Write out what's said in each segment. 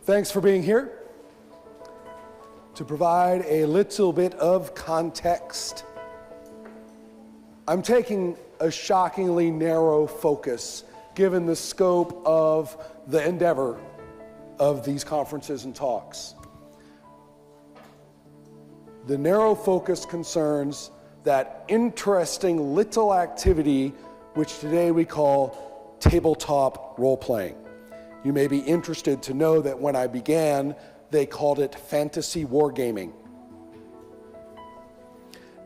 Thanks for being here. To provide a little bit of context, I'm taking a shockingly narrow focus given the scope of the endeavor of these conferences and talks. The narrow focus concerns that interesting little activity which today we call tabletop role-playing. You may be interested to know that when I began, they called it fantasy wargaming.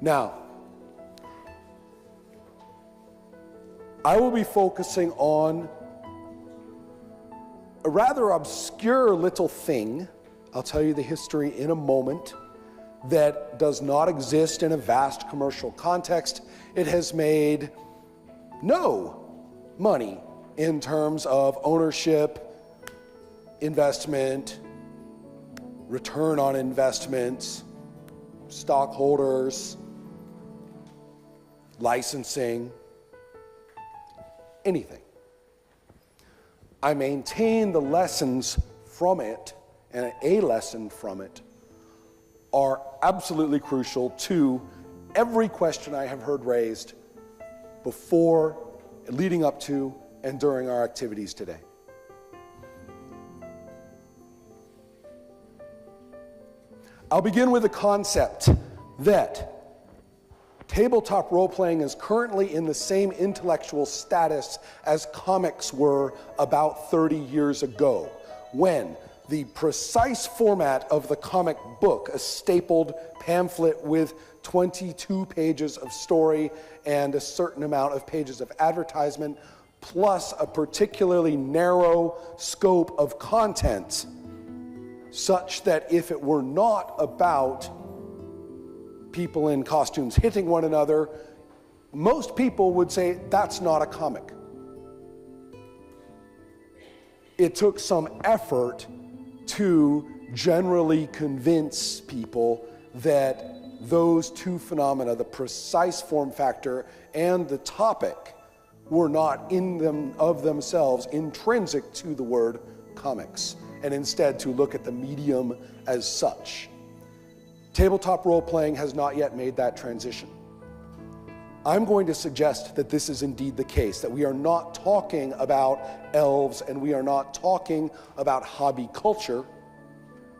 Now, I will be focusing on a rather obscure little thing, I'll tell you the history in a moment, that does not exist in a vast commercial context. It has made no money in terms of ownership, investment, return on investment, stockholders, licensing, anything. I maintain the lessons from it, and a lesson from it, are absolutely crucial to every question I have heard raised before, leading up to, and during our activities today. I'll begin with the concept that tabletop role-playing is currently in the same intellectual status as comics were about 30 years ago, when the precise format of the comic book, a stapled pamphlet with 22 pages of story and a certain amount of pages of advertisement, plus a particularly narrow scope of content, such that if it were not about people in costumes hitting one another, most people would say that's not a comic. It took some effort to generally convince people that those two phenomena, the precise form factor and the topic, were not in them of themselves intrinsic to the word comics, and instead to look at the medium as such. Tabletop role-playing has not yet made that transition. I'm going to suggest that this is indeed the case, that we are not talking about elves and we are not talking about hobby culture.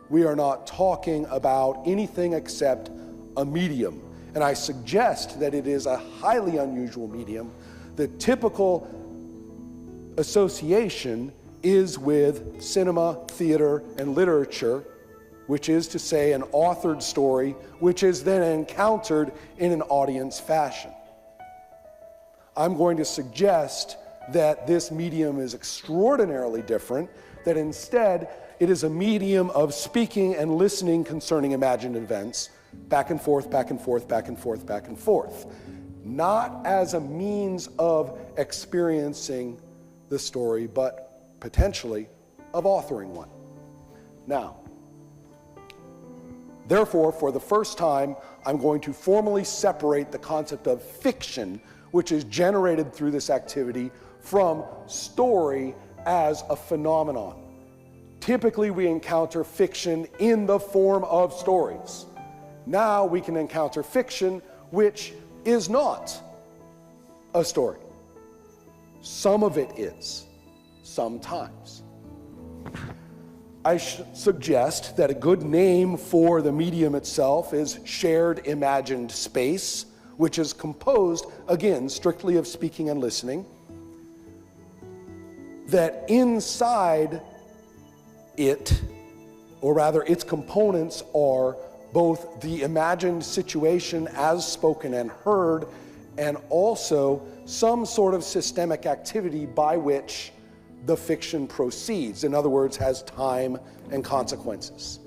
We are not talking about anything except a medium. And I suggest that it is a highly unusual medium. The typical association is with cinema, theater, and literature, which is to say an authored story, which is then encountered in an audience fashion. I'm going to suggest that this medium is extraordinarily different, that instead it is a medium of speaking and listening concerning imagined events, back and forth, back and forth, back and forth, back and forth, not as a means of experiencing the story, but potentially of authoring one. Now, therefore, for the first time, I'm going to formally separate the concept of fiction, which is generated through this activity, from story as a phenomenon. Typically, we encounter fiction in the form of stories. Now we can encounter fiction which is not a story. Some of it is, sometimes. I suggest that a good name for the medium itself is shared imagined space, which is composed, again, strictly of speaking and listening, that inside it, or rather its components, are both the imagined situation as spoken and heard, and also some sort of systemic activity by which the fiction proceeds. In other words, has time and consequences,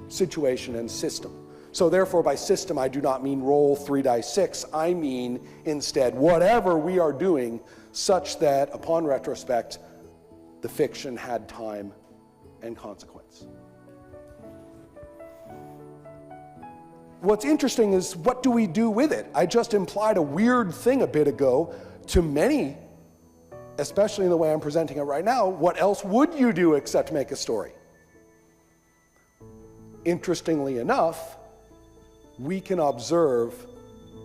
situation and system. So therefore, by system, I do not mean roll 3 dice 6. I mean instead whatever we are doing such that upon retrospect, the fiction had time and consequence. What's interesting is, what do we do with it? I just implied a weird thing a bit ago. To many, especially in the way I'm presenting it right now, what else would you do except make a story? Interestingly enough, we can observe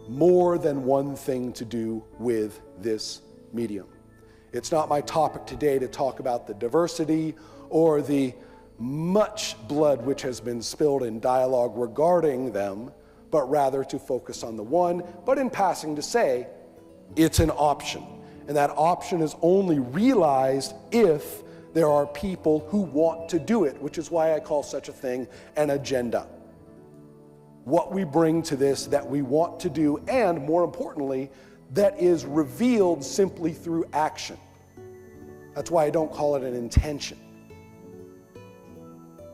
more than one thing to do with this medium. It's not my topic today to talk about the diversity or the much blood which has been spilled in dialogue regarding them, but rather to focus on the one, but in passing to say, it's an option. And that option is only realized if there are people who want to do it, which is why I call such a thing an agenda. What we bring to this that we want to do, and more importantly, that is revealed simply through action. That's why I don't call it an intention.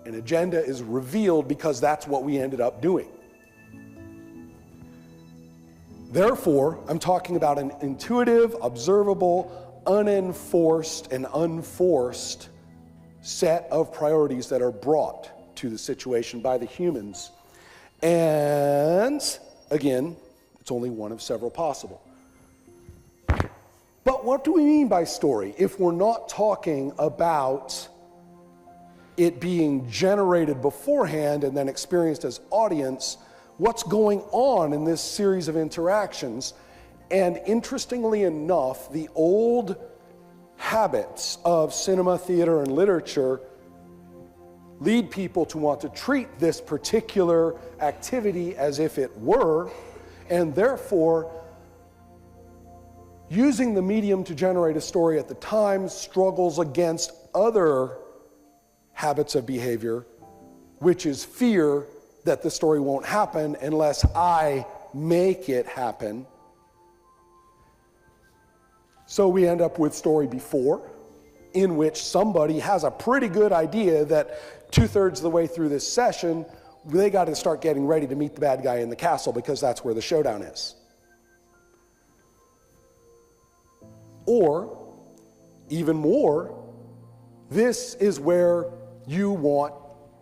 An agenda is revealed because that's what we ended up doing. Therefore, I'm talking about an intuitive, observable, unenforced, and unforced set of priorities that are brought to the situation by the humans. And again, it's only one of several possible. But what do we mean by story if we're not talking about it being generated beforehand and then experienced as audience? What's going on in this series of interactions? And interestingly enough, the old habits of cinema, theater, and literature lead people to want to treat this particular activity as if it were, and therefore using the medium to generate a story at the time struggles against other habits of behavior, which is fear that the story won't happen unless I make it happen. So we end up with story before, in which somebody has a pretty good idea that 2/3 of the way through this session, they got to start getting ready to meet the bad guy in the castle because that's where the showdown is. Or, even more, this is where you want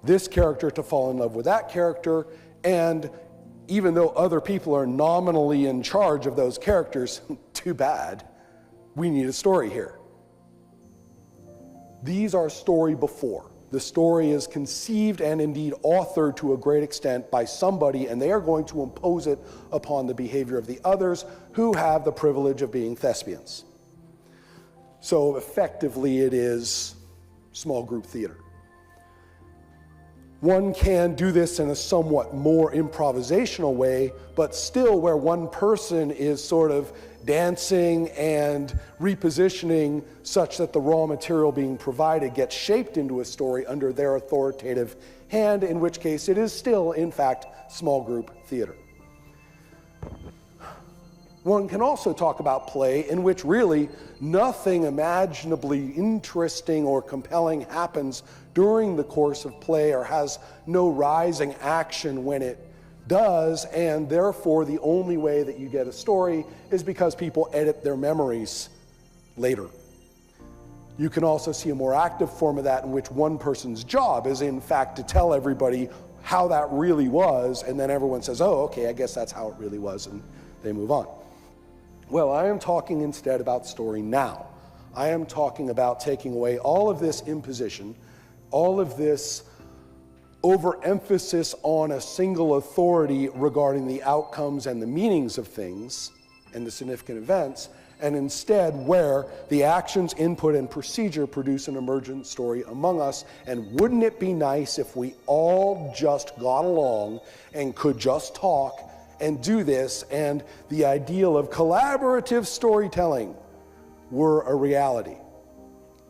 this character to fall in love with that character, and even though other people are nominally in charge of those characters, too bad, we need a story here. These are story before. The story is conceived and indeed authored to a great extent by somebody, and they are going to impose it upon the behavior of the others who have the privilege of being thespians. So effectively it is small group theater. One can do this in a somewhat more improvisational way, but still where one person is sort of dancing and repositioning such that the raw material being provided gets shaped into a story under their authoritative hand, in which case it is still, in fact, small group theater. One can also talk about play in which really nothing imaginably interesting or compelling happens during the course of play or has no rising action when it does, and therefore the only way that you get a story is because people edit their memories later. You can also see a more active form of that in which one person's job is in fact to tell everybody how that really was, and then everyone says, oh, okay, I guess that's how it really was, and they move on. Well, I am talking instead about story now. I am talking about taking away all of this imposition, all of this overemphasis on a single authority regarding the outcomes and the meanings of things and the significant events, and instead where the actions, input, and procedure produce an emergent story among us. And wouldn't it be nice if we all just got along and could just talk and do this, and the ideal of collaborative storytelling were a reality?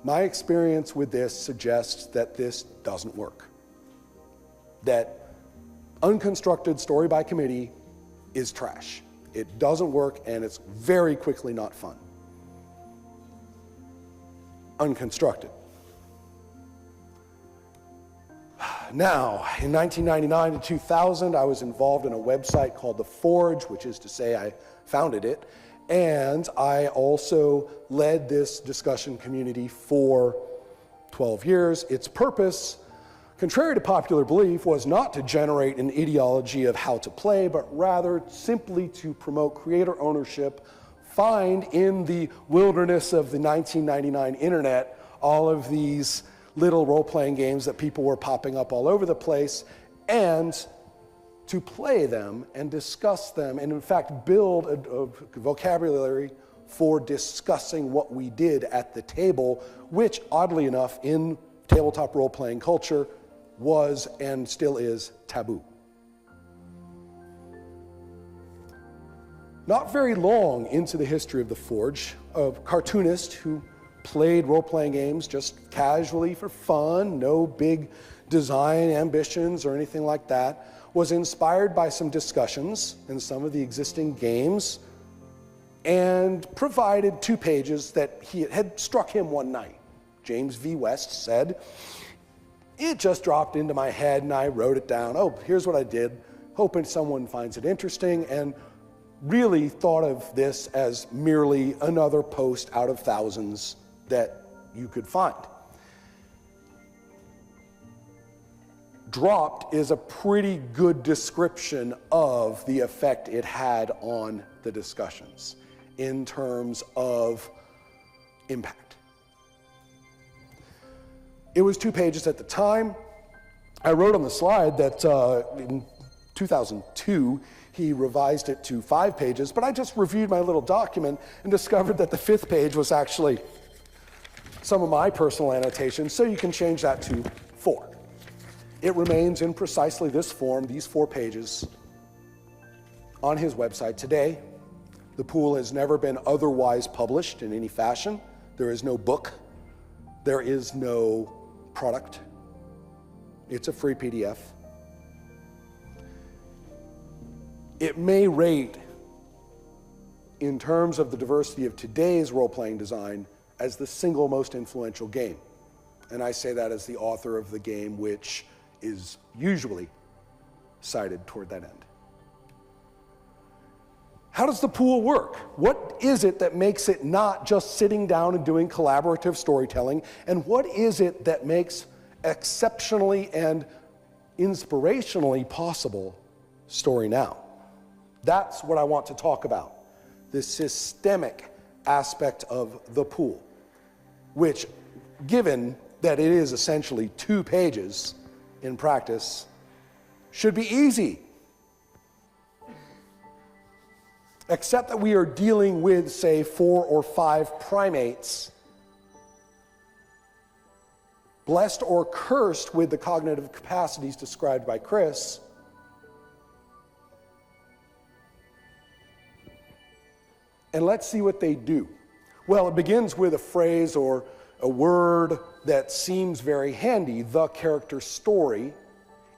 My experience with this suggests that this doesn't work. That unconstructed story by committee is trash. It doesn't work, and it's very quickly not fun. Unconstructed. Now, in 1999 to 2000, I was involved in a website called The Forge, which is to say I founded it, and I also led this discussion community for 12 years. Its purpose, contrary to popular belief, was not to generate an ideology of how to play, but rather simply to promote creator ownership, find in the wilderness of the 1999 internet all of these little role-playing games that people were popping up all over the place, and to play them and discuss them, and in fact build a vocabulary for discussing what we did at the table, which oddly enough in tabletop role-playing culture was and still is taboo. Not very long into the history of the Forge, a cartoonist who played role-playing games just casually for fun, no big design ambitions or anything like that, was inspired by some discussions in some of the existing games and provided 2 pages that had struck him one night. James V. West said, "It just dropped into my head and I wrote it down. Oh, here's what I did, hoping someone finds it interesting," and really thought of this as merely another post out of thousands that you could find. Dropped is a pretty good description of the effect it had on the discussions in terms of impact. It was 2 pages at the time. I wrote on the slide that in 2002, he revised it to 5 pages, but I just reviewed my little document and discovered that the 5th page was actually some of my personal annotations, so you can change that to 4. It remains in precisely this form, these 4 pages, on his website today. The pool has never been otherwise published in any fashion. There is no book. There is no product. It's a free PDF. It may rate, in terms of the diversity of today's role-playing design, as the single most influential game. And I say that as the author of the game, which is usually cited toward that end. How does the pool work? What is it that makes it not just sitting down and doing collaborative storytelling? And what is it that makes exceptionally and inspirationally possible story now? That's what I want to talk about, the systemic aspect of the pool, which, given that it is essentially 2 pages in practice, should be easy. Except that we are dealing with, say, 4 or 5 primates, blessed or cursed with the cognitive capacities described by Chris, and let's see what they do. Well, it begins with a phrase or a word that seems very handy, the character story.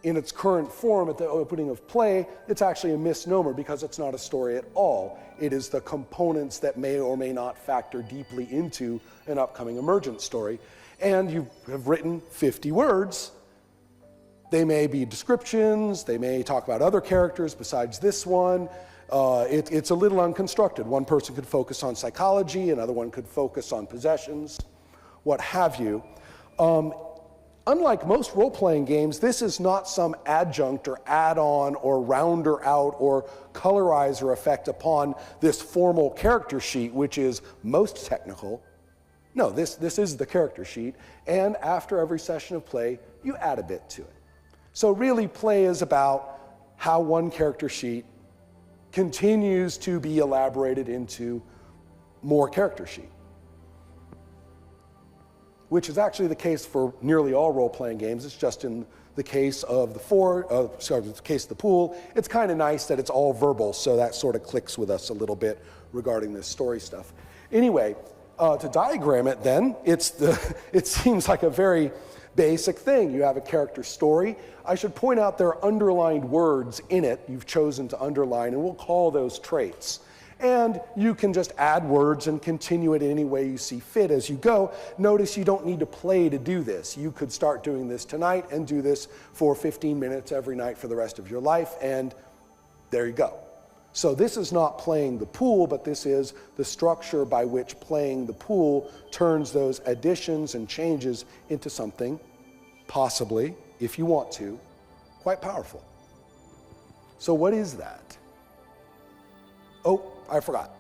In its current form at the opening of play, it's actually a misnomer because it's not a story at all. It is the components that may or may not factor deeply into an upcoming emergent story. And you have written 50 words. They may be descriptions, they may talk about other characters besides this one. It's a little unconstructed. One person could focus on psychology, another one could focus on possessions, what have you. Unlike most role-playing games, this is not some adjunct or add-on or rounder out or colorizer effect upon this formal character sheet, which is most technical. No, this is the character sheet, and after every session of play, you add a bit to it. So really, play is about how one character sheet continues to be elaborated into more character sheet, which is actually the case for nearly all role-playing games. It's just in the case of the case of the pool, it's kind of nice that it's all verbal, so that sort of clicks with us a little bit regarding this story stuff. Anyway, to diagram it then, it seems like a very basic thing. You have a character story. I should point out there are underlined words in it you've chosen to underline, and we'll call those traits. And you can just add words and continue it any way you see fit as you go. Notice you don't need to play to do this. You could start doing this tonight and do this for 15 minutes every night for the rest of your life, and there you go. So this is not playing the pool, but this is the structure by which playing the pool turns those additions and changes into something, possibly, if you want to, quite powerful. So what is that? Oh, I forgot.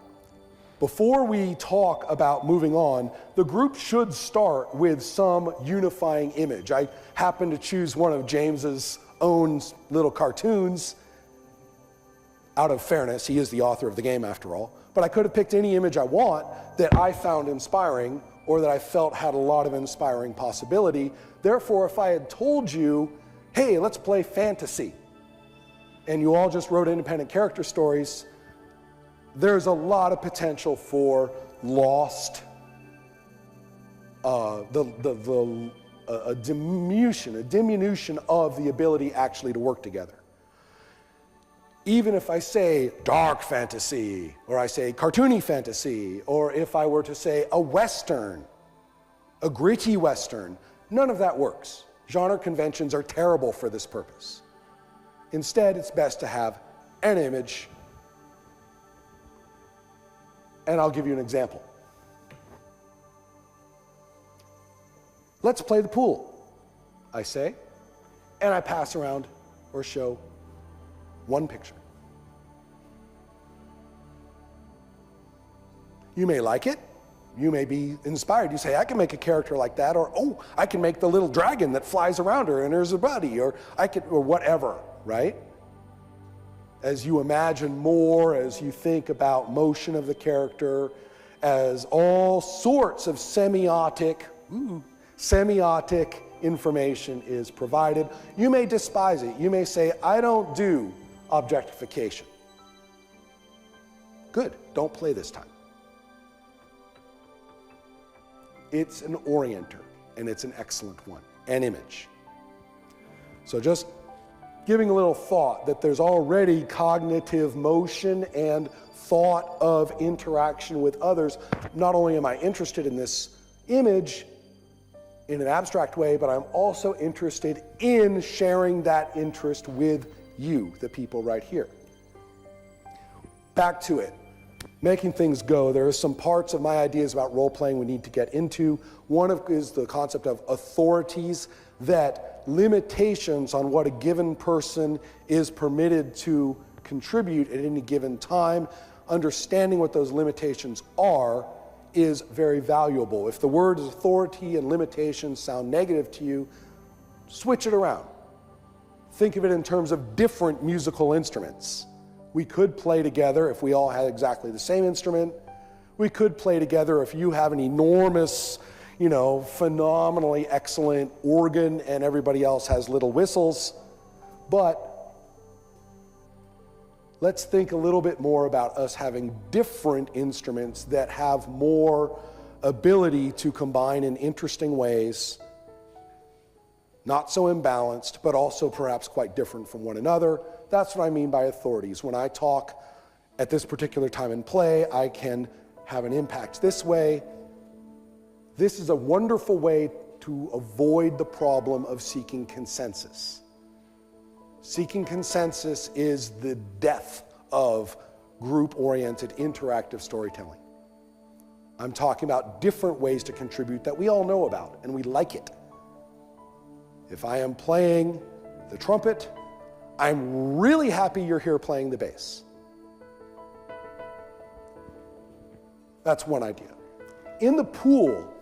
Before we talk about moving on, the group should start with some unifying image. I happened to choose one of James's own little cartoons. Out of fairness, he is the author of the game after all. But I could have picked any image I want that I found inspiring or that I felt had a lot of inspiring possibility. Therefore, if I had told you, hey, let's play fantasy, and you all just wrote independent character stories, there's a lot of potential for lost, a diminution of the ability actually to work together. Even if I say dark fantasy, or I say cartoony fantasy, or if I were to say a Western, a gritty Western, none of that works. Genre conventions are terrible for this purpose. Instead, it's best to have an image, and I'll give you an example. Let's play the pool, I say, and I pass around or show one picture. You may like it. You may be inspired. You say, I can make a character like that, or, oh, I can make the little dragon that flies around her and there's a buddy, or whatever, right? As you imagine more, as you think about motion of the character, as all sorts of semiotic information is provided, you may despise it. You may say, I don't do objectification. Good, don't play this time. It's an orienter, and it's an excellent one, an image. So just giving a little thought that there's already cognitive motion and thought of interaction with others. Not only am I interested in this image in an abstract way, but I'm also interested in sharing that interest with you, the people right here. Back to it. Making things go. There are some parts of my ideas about role-playing we need to get into. One is the concept of authorities, that limitations on what a given person is permitted to contribute at any given time, understanding what those limitations are, is very valuable. If the words authority and limitations sound negative to you, switch it around. Think of it in terms of different musical instruments. We could play together if we all had exactly the same instrument. We could play together if you have an enormous, phenomenally excellent organ and everybody else has little whistles. But let's think a little bit more about us having different instruments that have more ability to combine in interesting ways, not so imbalanced, but also perhaps quite different from one another. That's what I mean by authorities. When I talk at this particular time in play, I can have an impact this way. This is a wonderful way to avoid the problem of seeking consensus. Seeking consensus is the death of group-oriented interactive storytelling. I'm talking about different ways to contribute that we all know about, and we like it. If I am playing the trumpet, I'm really happy you're here playing the bass. That's one idea. In the pool,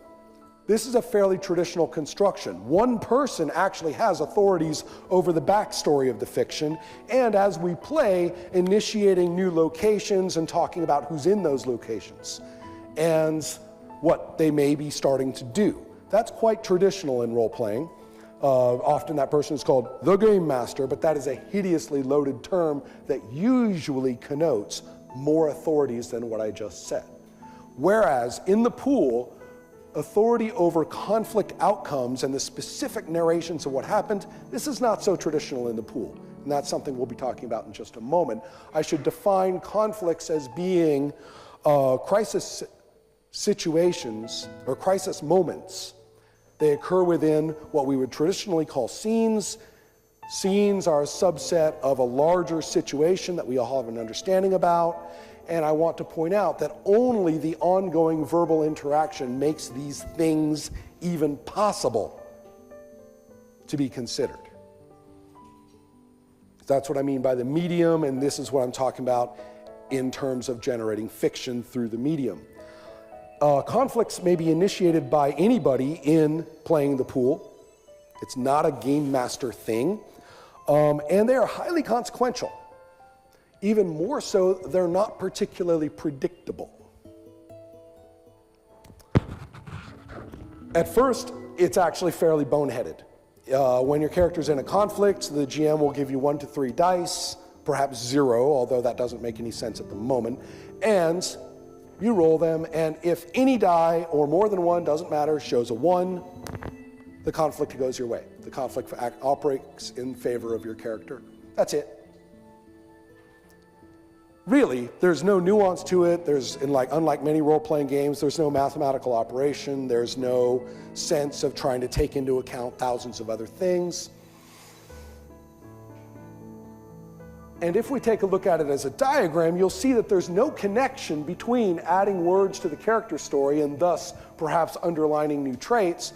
this is a fairly traditional construction. One person actually has authorities over the backstory of the fiction, and as we play, initiating new locations and talking about who's in those locations and what they may be starting to do. That's quite traditional in role-playing. Often that person is called the game master, but that is a hideously loaded term that usually connotes more authorities than what I just said. Whereas in the pool, authority over conflict outcomes and the specific narrations of what happened, this is not so traditional in the pool. And that's something we'll be talking about in just a moment. I should define conflicts as being crisis situations or crisis moments. They occur within what we would traditionally call scenes. Scenes are a subset of a larger situation that we all have an understanding about. And I want to point out that only the ongoing verbal interaction makes these things even possible to be considered. That's what I mean by the medium, and this is what I'm talking about in terms of generating fiction through the medium. Conflicts may be initiated by anybody in playing the pool. It's not a game master thing. And they are highly consequential. Even more so, they're not particularly predictable. At first, it's actually fairly boneheaded. When your character's in a conflict, the GM will give you 1 to 3 dice, perhaps 0, although that doesn't make any sense at the moment. And you roll them, and if any die, or more than one, doesn't matter, shows a 1, the conflict goes your way. The conflict operates in favor of your character. That's it. Really, there's no nuance to it. Unlike many role-playing games, there's no mathematical operation. There's no sense of trying to take into account thousands of other things. And if we take a look at it as a diagram, you'll see that there's no connection between adding words to the character story and thus perhaps underlining new traits,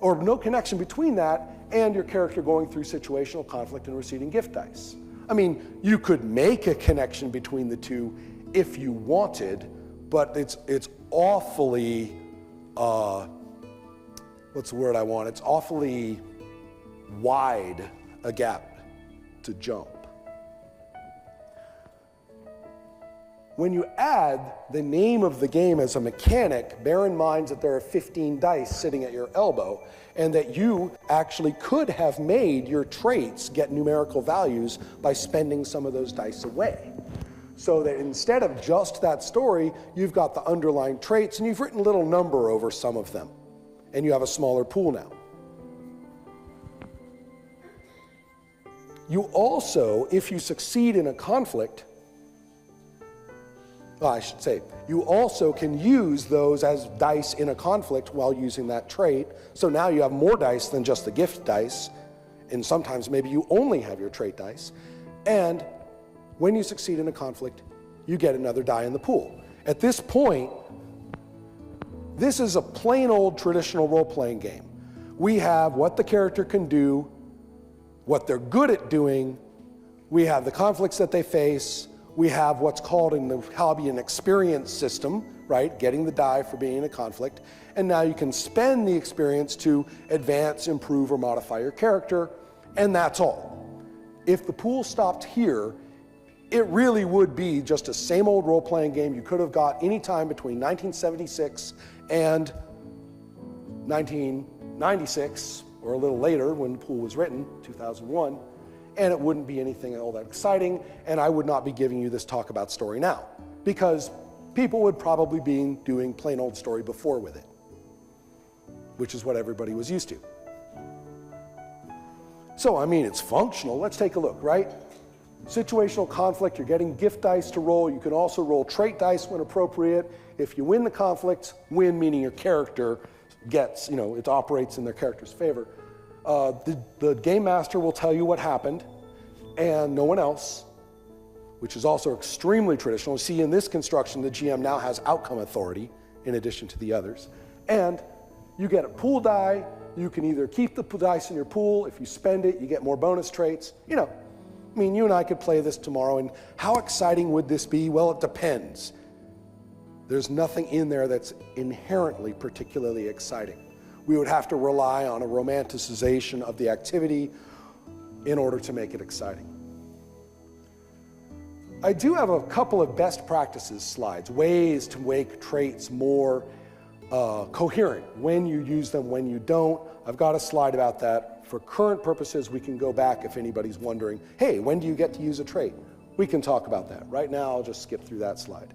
or no connection between that and your character going through situational conflict and receiving gift dice. I mean, you could make a connection between the two if you wanted, but it's awfully, what's the word I want? It's awfully wide a gap to jump. When you add the name of the game as a mechanic, bear in mind that there are 15 dice sitting at your elbow, and that you actually could have made your traits get numerical values by spending some of those dice away. So that instead of just that story, you've got the underlying traits, and you've written a little number over some of them, and you have a smaller pool now. You also, if you succeed in a conflict, I should say, you also can use those as dice in a conflict while using that trait. So now you have more dice than just the gift dice, and sometimes maybe you only have your trait dice. And when you succeed in a conflict, you get another die in the pool. At this point, this is a plain old traditional role-playing game. We have what the character can do, what they're good at doing, we have the conflicts that they face, we have what's called in the hobby an experience system, right? Getting the die for being in a conflict. And now you can spend the experience to advance, improve, or modify your character, and that's all. If the pool stopped here, it really would be just a same old role-playing game you could have got any time between 1976 and 1996, or a little later when the pool was written, 2001. And it wouldn't be anything all that exciting, and I would not be giving you this talk about story now, because people would probably be doing plain old story before with it, which is what everybody was used to. So, I mean, it's functional. Let's take a look, right? Situational conflict, you're getting gift dice to roll. You can also roll trait dice when appropriate. If you win the conflict, win meaning your character gets, it operates in their character's favor. The game master will tell you what happened, and no one else, which is also extremely traditional. See, in this construction, the GM now has outcome authority in addition to the others. And you get a pool die. You can either keep the dice in your pool. If you spend it, you get more bonus traits. You and I could play this tomorrow, and how exciting would this be? Well, it depends. There's nothing in there that's inherently particularly exciting. We would have to rely on a romanticization of the activity in order to make it exciting. I do have a couple of best practices slides, ways to make traits more coherent, when you use them, when you don't. I've got a slide about that. For current purposes, we can go back if anybody's wondering, hey, when do you get to use a trait? We can talk about that. Right now, I'll just skip through that slide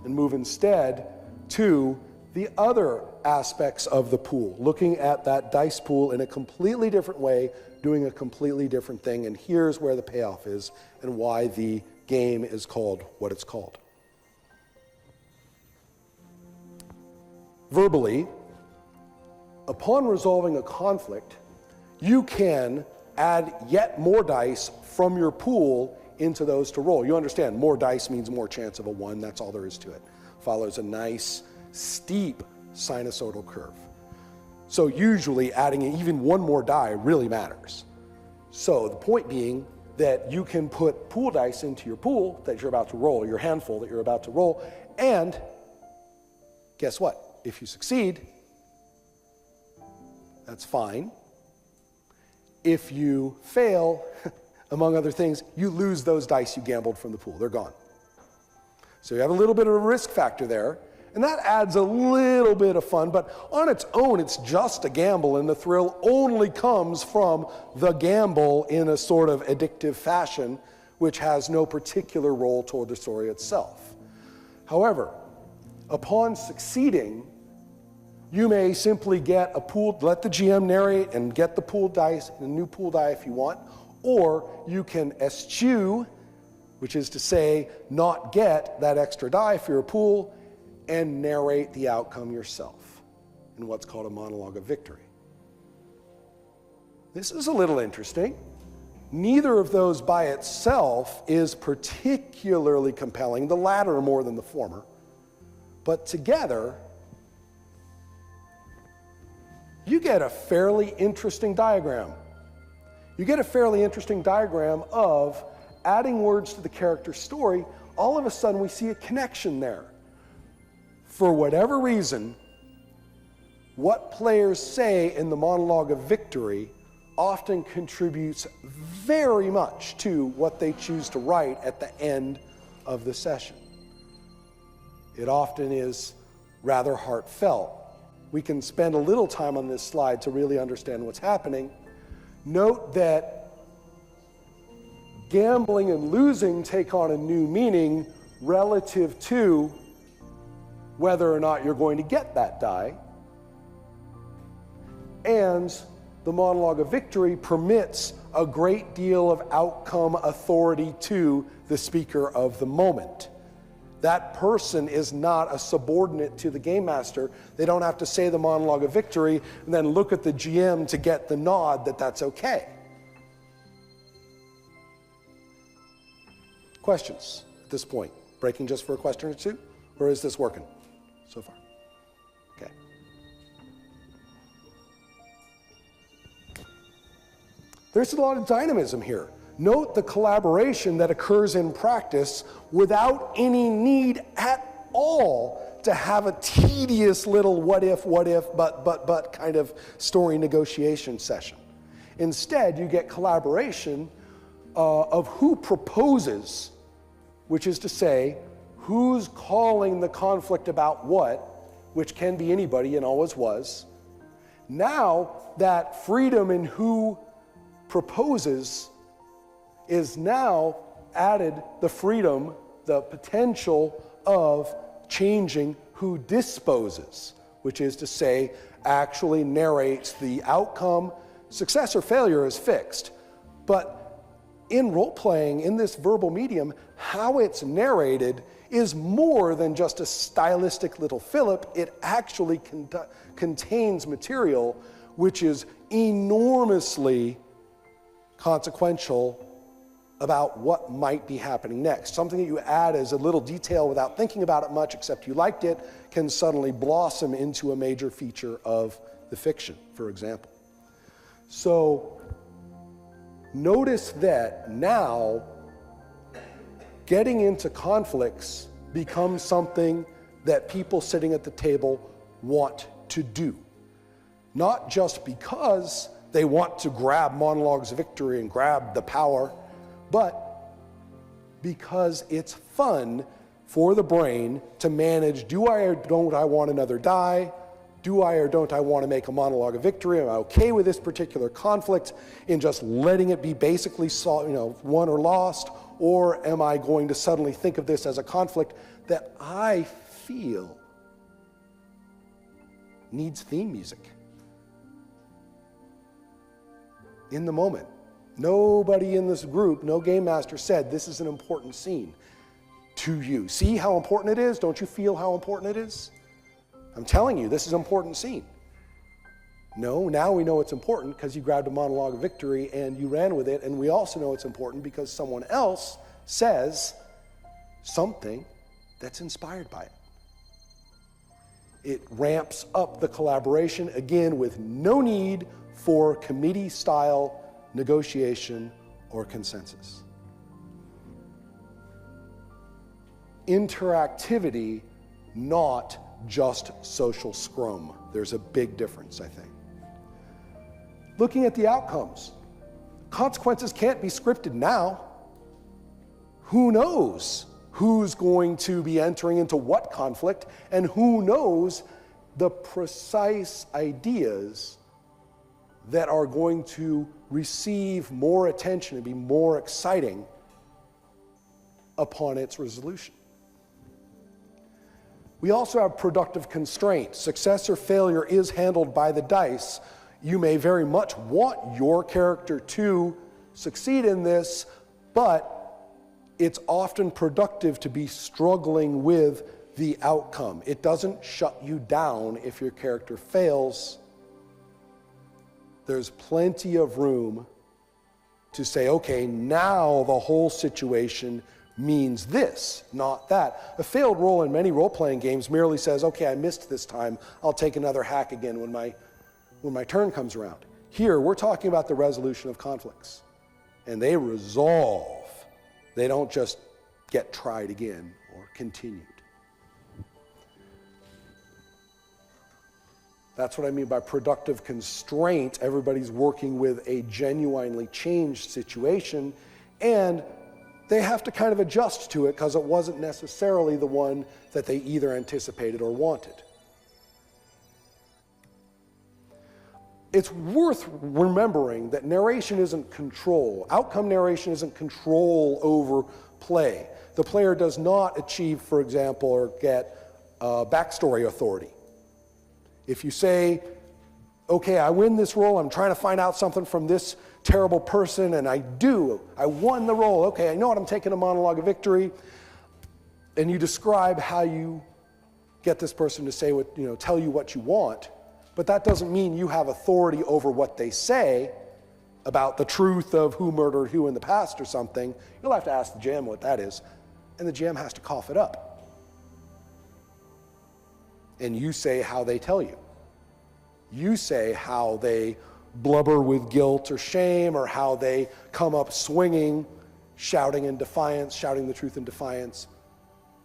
and move instead to the other aspects of the pool, looking at that dice pool in a completely different way, doing a completely different thing, and here's where the payoff is and why the game is called what it's called. Verbally, upon resolving a conflict, you can add yet more dice from your pool into those to roll. You understand, more dice means more chance of a 1, that's all there is to it. Follows a nice steep sinusoidal curve. So usually adding even one more die really matters. So the point being that you can put pool dice into your pool that you're about to roll, your handful that you're about to roll, and guess what? If you succeed, that's fine. If you fail, among other things, you lose those dice you gambled from the pool. They're gone. So you have a little bit of a risk factor there, and that adds a little bit of fun, but on its own, it's just a gamble, and the thrill only comes from the gamble in a sort of addictive fashion, which has no particular role toward the story itself. However, upon succeeding, you may simply get a pooled, let the GM narrate and get the pooled dice, a new pool die if you want, or you can eschew, which is to say, not get that extra die if you're a pool, and narrate the outcome yourself in what's called a monologue of victory. This is a little interesting. Neither of those by itself is particularly compelling, the latter more than the former, but together, you get a fairly interesting diagram. You get a fairly interesting diagram of adding words to the character's story. All of a sudden, we see a connection there. For whatever reason, what players say in the monologue of victory often contributes very much to what they choose to write at the end of the session. It often is rather heartfelt. We can spend a little time on this slide to really understand what's happening. Note that gambling and losing take on a new meaning relative to whether or not you're going to get that die. And the monologue of victory permits a great deal of outcome authority to the speaker of the moment. That person is not a subordinate to the game master. They don't have to say the monologue of victory and then look at the GM to get the nod that that's okay. Questions at this point? Breaking just for a question or two? Or is this working so far? Okay. There's a lot of dynamism here. Note the collaboration that occurs in practice without any need at all to have a tedious little what if, but kind of story negotiation session. Instead, you get collaboration of who proposes, which is to say, who's calling the conflict about what, which can be anybody and always was. Now, that freedom in who proposes is now added the freedom, the potential of changing who disposes, which is to say, actually narrates the outcome. Success or failure is fixed. But in role-playing, in this verbal medium, how it's narrated is more than just a stylistic little fillip. It actually contains material which is enormously consequential about what might be happening next. Something that you add as a little detail without thinking about it much, except you liked it, can suddenly blossom into a major feature of the fiction, for example. So notice that now getting into conflicts becomes something that people sitting at the table want to do. Not just because they want to grab monologues of victory and grab the power, but because it's fun for the brain to manage, do I or don't I want another die? Do I or don't I want to make a monologue of victory? Am I okay with this particular conflict in just letting it be basically won or lost? Or am I going to suddenly think of this as a conflict that I feel needs theme music? In the moment. Nobody in this group, no game master said this is an important scene to you. See how important it is? Don't you feel how important it is? I'm telling you, this is an important scene. No, now we know it's important because you grabbed a monologue of victory and you ran with it, and we also know it's important because someone else says something that's inspired by it. It ramps up the collaboration, again, with no need for committee-style negotiation or consensus. Interactivity, not just social scrum. There's a big difference, I think. Looking at the outcomes. consequences can't be scripted now. Who knows who's going to be entering into what conflict, and who knows the precise ideas that are going to receive more attention and be more exciting upon its resolution. We also have productive constraint. Success or failure is handled by the dice. You may very much want your character to succeed in this, but it's often productive to be struggling with the outcome. It doesn't shut you down if your character fails. There's plenty of room to say, okay, now the whole situation means this, not that. A failed roll in many role-playing games merely says, okay, I missed this time, I'll take another hack again when my turn comes around. Here, we're talking about the resolution of conflicts. And they resolve. They don't just get tried again or continued. That's what I mean by productive constraint. Everybody's working with a genuinely changed situation, and they have to kind of adjust to it because it wasn't necessarily the one that they either anticipated or wanted. It's worth remembering that narration isn't control. Outcome narration isn't control over play. The player does not achieve, for example, or get backstory authority. If you say, okay, I win this roll, I'm trying to find out something from this terrible person, and I won the roll, okay, I know what, I'm taking a monologue of victory, and you describe how you get this person to say what, tell you what you want, but that doesn't mean you have authority over what they say about the truth of who murdered who in the past or something. You'll have to ask the GM what that is, and the GM has to cough it up. And you say how they tell you. You say how they blubber with guilt or shame, or how they come up swinging, shouting in defiance, shouting the truth in defiance,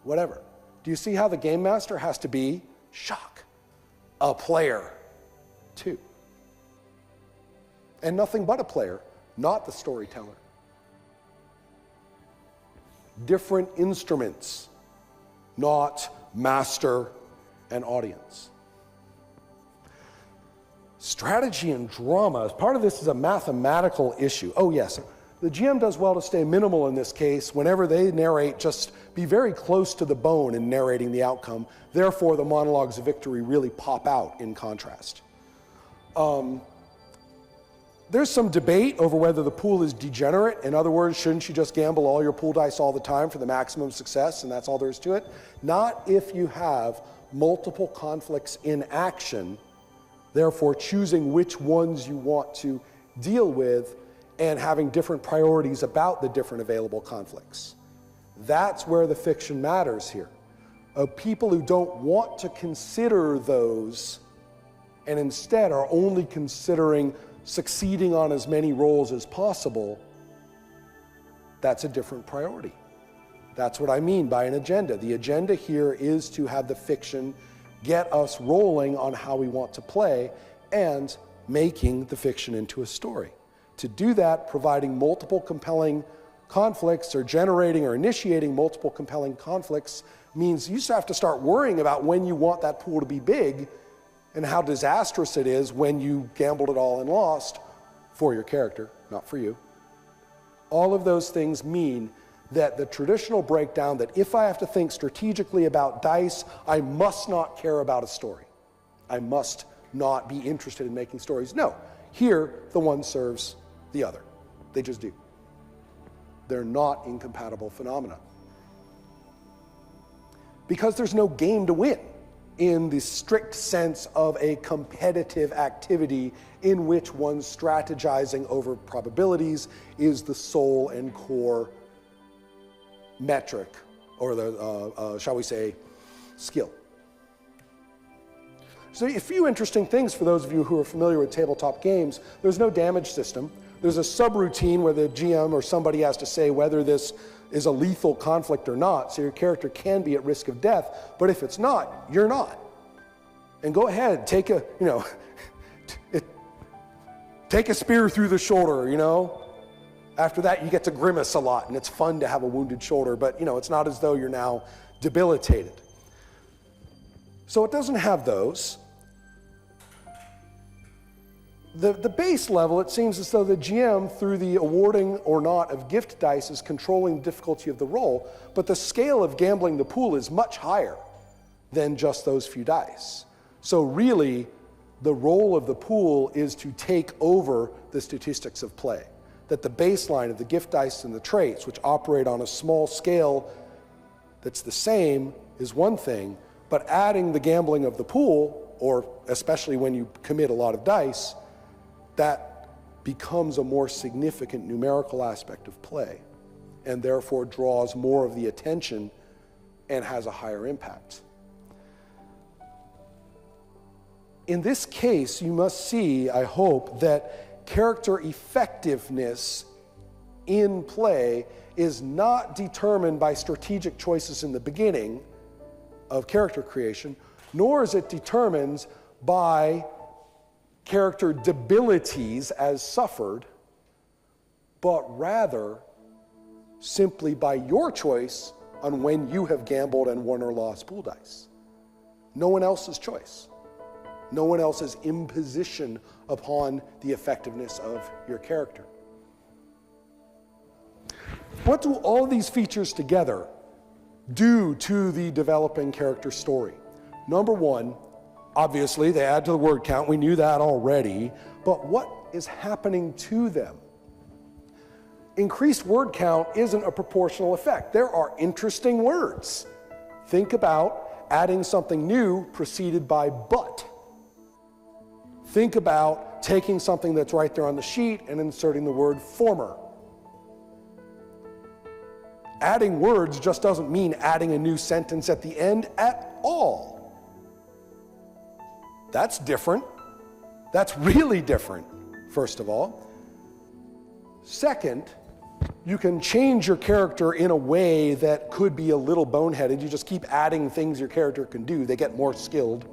whatever. Do you see how the game master has to be, shock, a player too? And nothing but a player, not the storyteller. Different instruments, not master and audience. Strategy and drama, as part of this, is a mathematical issue. Oh yes, the GM does well to stay minimal in this case. Whenever they narrate, just be very close to the bone in narrating the outcome. Therefore, the monologues of victory really pop out in contrast. There's some debate over whether the pool is degenerate. In other words, shouldn't you just gamble all your pool dice all the time for the maximum success, and that's all there is to it? Not if you have multiple conflicts in action, therefore choosing which ones you want to deal with and having different priorities about the different available conflicts. That's where the fiction matters here. Of people who don't want to consider those and instead are only considering succeeding on as many rolls as possible, that's a different priority. That's what I mean by an agenda. The agenda here is to have the fiction get us rolling on how we want to play and making the fiction into a story. To do that, providing multiple compelling conflicts or generating or initiating multiple compelling conflicts means you just have to start worrying about when you want that pool to be big and how disastrous it is when you gambled it all and lost for your character, not for you. All of those things mean that the traditional breakdown that if I have to think strategically about dice, I must not care about a story. I must not be interested in making stories. No, here the one serves the other. They just do. They're not incompatible phenomena. Because there's no game to win in the strict sense of a competitive activity in which one's strategizing over probabilities is the sole and core metric, or the, shall we say, skill. So a few interesting things for those of you who are familiar with tabletop games. There's no damage system. There's a subroutine where the GM or somebody has to say whether this is a lethal conflict or not, so your character can be at risk of death, but if it's not, you're not. And go ahead, take a, take a spear through the shoulder, After that, you get to grimace a lot, and it's fun to have a wounded shoulder, but it's not as though you're now debilitated. So it doesn't have those. The base level, it seems as though the GM, through the awarding or not of gift dice, is controlling the difficulty of the roll, but the scale of gambling the pool is much higher than just those few dice. So really, the role of the pool is to take over the statistics of play. That the baseline of the gift dice and the traits, which operate on a small scale that's the same, is one thing, but adding the gambling of the pool, or especially when you commit a lot of dice, that becomes a more significant numerical aspect of play, and therefore draws more of the attention and has a higher impact. In this case, you must see, I hope, that character effectiveness in play is not determined by strategic choices in the beginning of character creation, nor is it determined by character debilities as suffered, but rather simply by your choice on when you have gambled and won or lost pool dice. No one else's choice. No one else's imposition upon the effectiveness of your character. What do all these features together do to the developing character story? Number one, obviously, they add to the word count. We knew that already. But what is happening to them? Increased word count isn't a proportional effect. There are interesting words. Think about adding something new preceded by but. Think about taking something that's right there on the sheet and inserting the word former. Adding words just doesn't mean adding a new sentence at the end at all. That's different. That's really different, first of all. Second, you can change your character in a way that could be a little boneheaded. You just keep adding things your character can do. They get more skilled.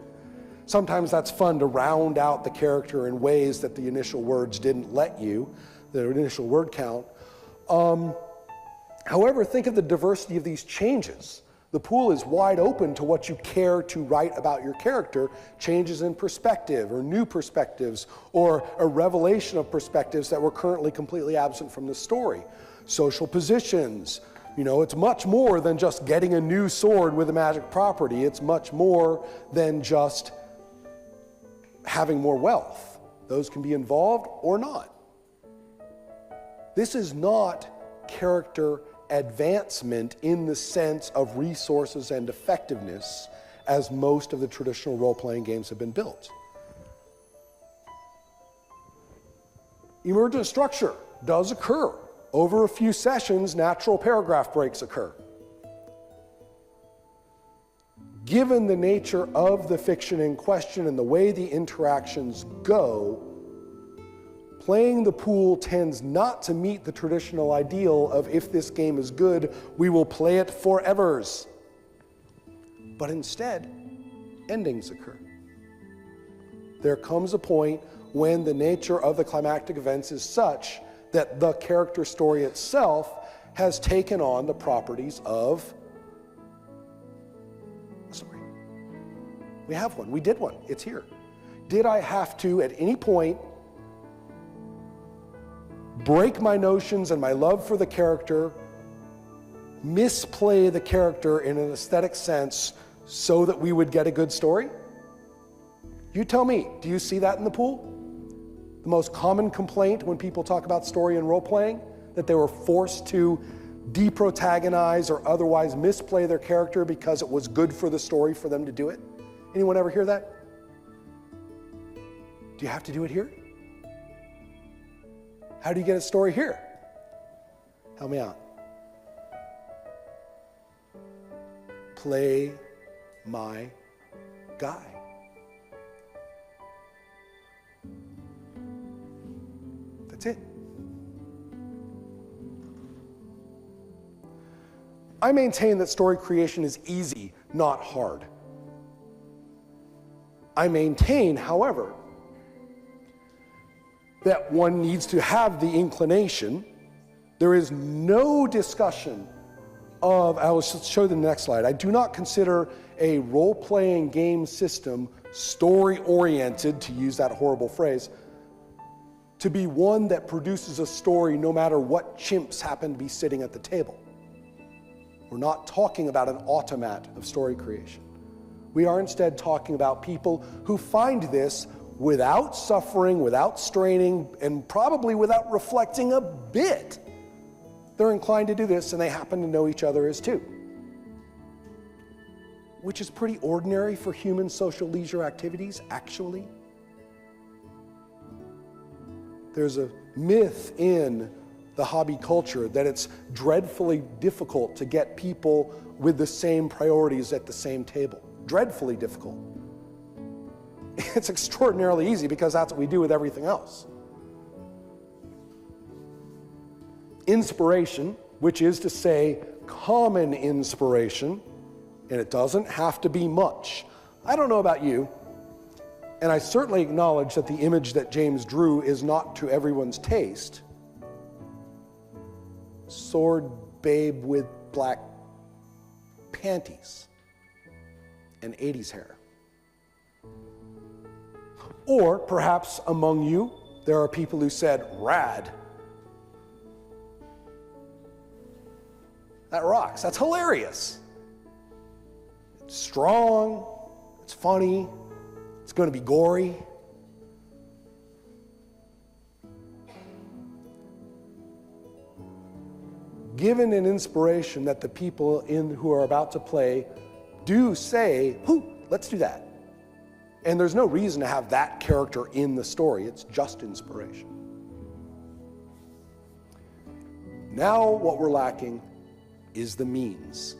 Sometimes that's fun to round out the character in ways that the initial words didn't let you, the initial word count. However, think of the diversity of these changes. The pool is wide open to what you care to write about your character, changes in perspective or new perspectives or a revelation of perspectives that were currently completely absent from the story. Social positions. It's much more than just getting a new sword with a magic property. It's much more than just having more wealth. Those can be involved or not. This is not character advancement in the sense of resources and effectiveness as most of the traditional role-playing games have been built. Emergent structure does occur. Over a few sessions, natural paragraph breaks occur. Given the nature of the fiction in question and the way the interactions go, playing the pool tends not to meet the traditional ideal of if this game is good, we will play it forevers. But instead, endings occur. There comes a point when the nature of the climactic events is such that the character story itself has taken on the properties of a story. We have one. We did one. It's here. Did I have to, at any point, break my notions and my love for the character, misplay the character in an aesthetic sense so that we would get a good story? You tell me, do you see that in the pool? The most common complaint when people talk about story and role-playing, that they were forced to deprotagonize or otherwise misplay their character because it was good for the story for them to do it. Anyone ever hear that? Do you have to do it here? How do you get a story here? Help me out. Play my guy. That's it. I maintain that story creation is easy, not hard. I maintain, however, that one needs to have the inclination There is no discussion of, I will show the next slide. I do not consider a role-playing game system story-oriented, to use that horrible phrase, to be one that produces a story no matter what chimps happen to be sitting at the table. We're not talking about an automat of story creation. We are instead talking about people who find this without suffering, without straining, and probably without reflecting a bit. They're inclined to do this, and they happen to know each other as two, which is pretty ordinary for human social leisure activities, actually. There's a myth in the hobby culture that it's dreadfully difficult to get people with the same priorities at the same table. Dreadfully difficult. It's extraordinarily easy because that's what we do with everything else. Inspiration, which is to say common inspiration, and it doesn't have to be much. I don't know about you, and I certainly acknowledge that the image that James drew is not to everyone's taste. Sword babe with black panties and 80s hair. Or perhaps among you, there are people who said, rad. That rocks. That's hilarious. It's strong. It's funny. It's going to be gory. Given an inspiration that the people who are about to play do say, let's do that. And there's no reason to have that character in the story. It's just inspiration. Now what we're lacking is the means.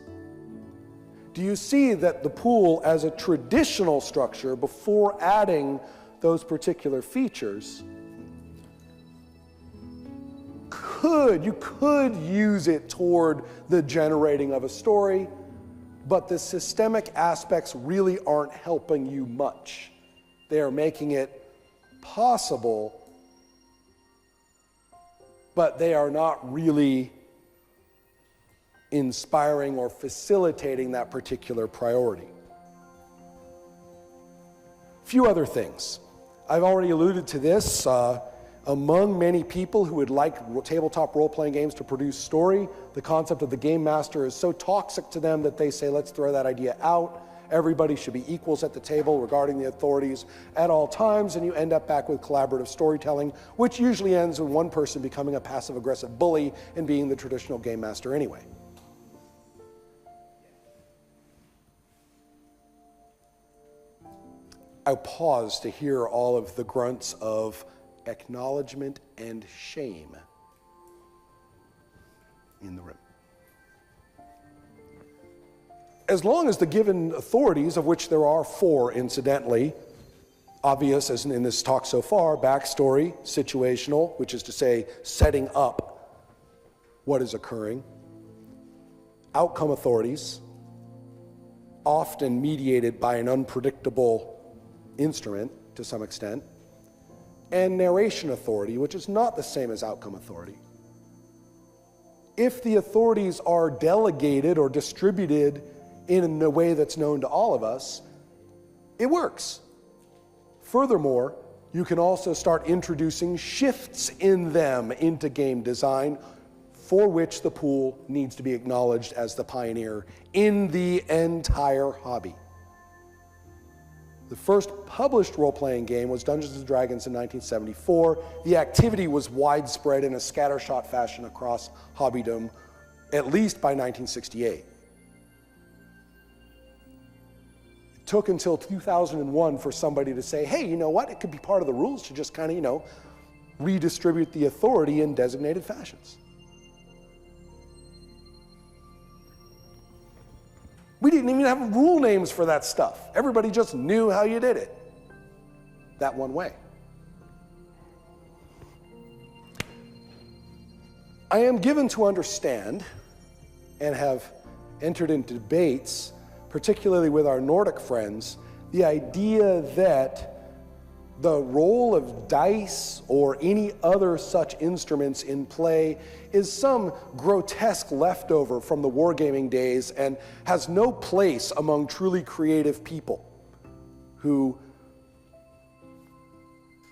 Do you see that the pool as a traditional structure, before adding those particular features, you could use it toward the generating of a story, but the systemic aspects really aren't helping you much. They are making it possible, but they are not really inspiring or facilitating that particular priority. A few other things. I've already alluded to this. Among many people who would like tabletop role-playing games to produce story, the concept of the game master is so toxic to them that they say, let's throw that idea out. Everybody should be equals at the table regarding the authorities at all times, and you end up back with collaborative storytelling, which usually ends with one person becoming a passive-aggressive bully and being the traditional game master anyway. I pause to hear all of the grunts of acknowledgement and shame in the room. As long as the given authorities, of which there are 4 incidentally, obvious as in this talk so far, backstory, situational, which is to say setting up what is occurring, outcome authorities, often mediated by an unpredictable instrument to some extent, and narration authority, which is not the same as outcome authority. If the authorities are delegated or distributed in a way that's known to all of us, it works. Furthermore, you can also start introducing shifts in them into game design, for which the pool needs to be acknowledged as the pioneer in the entire hobby. The first published role-playing game was Dungeons & Dragons in 1974. The activity was widespread in a scattershot fashion across hobbydom, at least by 1968. It took until 2001 for somebody to say, hey, you know what? It could be part of the rules to just kind of, redistribute the authority in designated fashions. We didn't even have rule names for that stuff. Everybody just knew how you did it. That one way. I am given to understand, and have entered into debates, particularly with our Nordic friends, the idea that The role of dice or any other such instruments in play is some grotesque leftover from the wargaming days and has no place among truly creative people who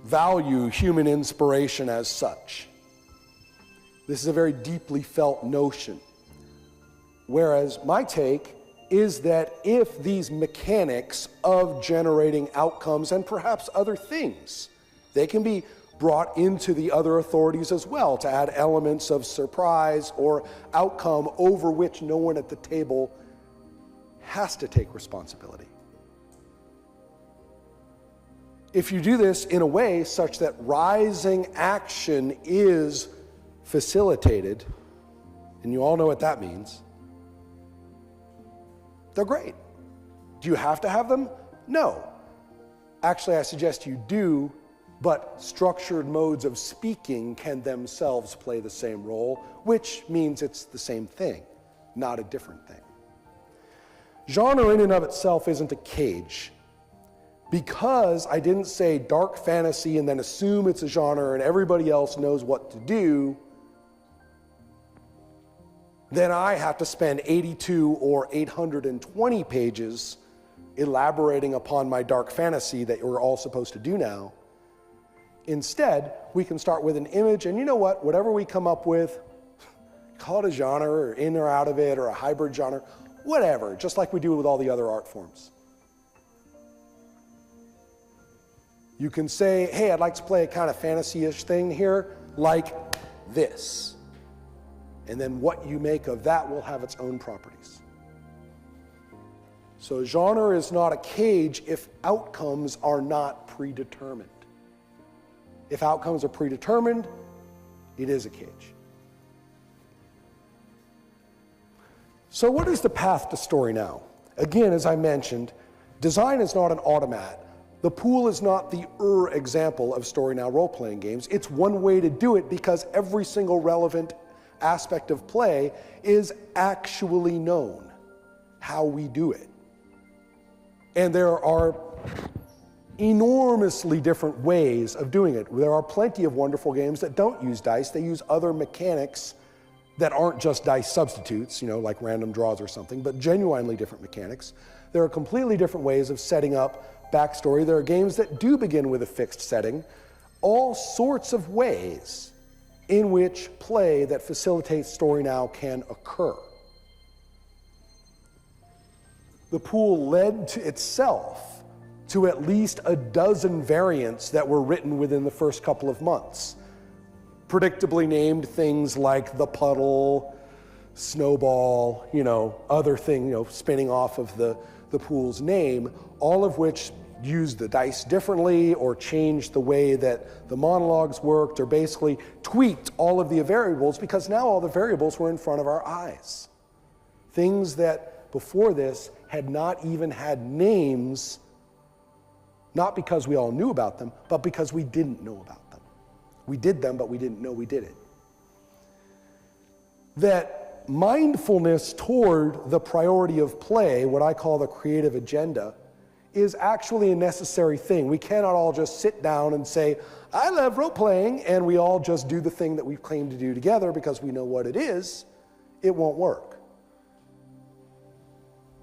value human inspiration as such. This is a very deeply felt notion. Whereas my take is that if these mechanics of generating outcomes and perhaps other things, they can be brought into the other authorities as well to add elements of surprise or outcome over which no one at the table has to take responsibility. If you do this in a way such that rising action is facilitated, and you all know what that means, they're great. Do you have to have them? No. Actually, I suggest you do, but structured modes of speaking can themselves play the same role, which means it's the same thing, not a different thing. Genre in and of itself isn't a cage. Because I didn't say dark fantasy and then assume it's a genre and everybody else knows what to do, then I have to spend 82 or 820 pages elaborating upon my dark fantasy that we're all supposed to do now. Instead, we can start with an image, and you know what? Whatever we come up with, call it a genre or in or out of it or a hybrid genre, whatever, just like we do with all the other art forms. You can say, hey, I'd like to play a kind of fantasy-ish thing here, like this. And then what you make of that will have its own properties. So genre is not a cage if outcomes are not predetermined. If outcomes are predetermined, it is a cage. So what is the path to story now? Again, as I mentioned, design is not an automat. The pool is not the example of story now role-playing games. It's one way to do it because every single relevant aspect of play is actually known, how we do it. And there are enormously different ways of doing it. There are plenty of wonderful games that don't use dice. They use other mechanics that aren't just dice substitutes, like random draws or something, but genuinely different mechanics. There are completely different ways of setting up backstory. There are games that do begin with a fixed setting. All sorts of ways in which play that facilitates story now can occur. The pool led to itself to at least a dozen variants that were written within the first couple of months. Predictably named things like the puddle, snowball, other thing, spinning off of the pool's name, all of which used the dice differently or changed the way that the monologues worked or basically tweaked all of the variables because now all the variables were in front of our eyes. Things that before this had not even had names, not because we all knew about them, but because we didn't know about them. We did them, but we didn't know we did it. That mindfulness toward the priority of play, what I call the creative agenda, is actually a necessary thing. We cannot all just sit down and say, I love role-playing, and we all just do the thing that we claim to do together because we know what it is. It won't work.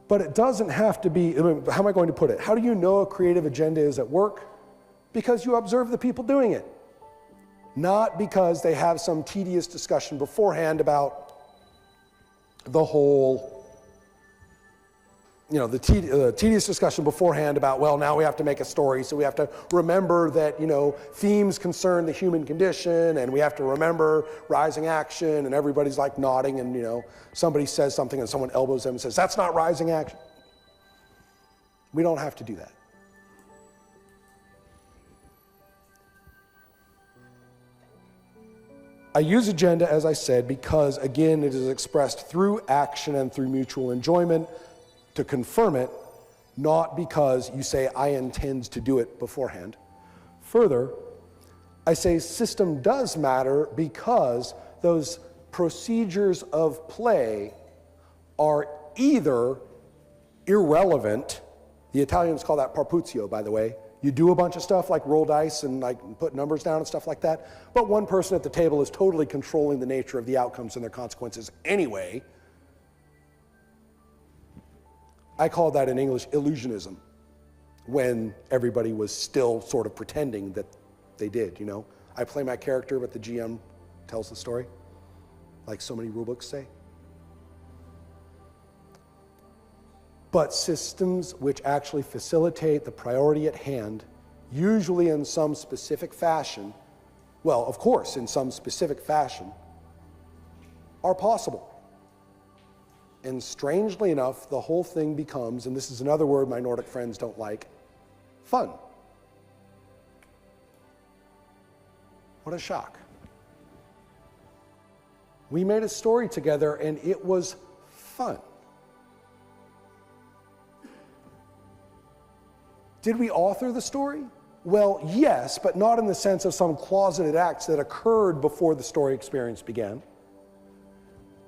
But it doesn't have to be, how am I going to put it? How do you know a creative agenda is at work? Because you observe the people doing it. Not because they have some tedious discussion beforehand about the whole, the tedious discussion beforehand about, well, now we have to make a story, so we have to remember that, themes concern the human condition, and we have to remember rising action, and everybody's like nodding, and, somebody says something and someone elbows them and says, that's not rising action. We don't have to do that. I use agenda, as I said, because, again, it is expressed through action and through mutual enjoyment to confirm it, not because you say, I intend to do it beforehand. Further, I say system does matter because those procedures of play are either irrelevant, the Italians call that parpuzio, by the way, You do a bunch of stuff like roll dice and like put numbers down and stuff like that, but one person at the table is totally controlling the nature of the outcomes and their consequences anyway. I call that in English illusionism, when everybody was still sort of pretending that they did, you know? I play my character, but the GM tells the story, like so many rulebooks say. But systems which actually facilitate the priority at hand, usually in some specific fashion, well, of course, in some specific fashion, are possible. And strangely enough, the whole thing becomes, and this is another word my Nordic friends don't like, fun. What a shock. We made a story together and it was fun. Did we author the story? Well, yes, but not in the sense of some closeted acts that occurred before the story experience began.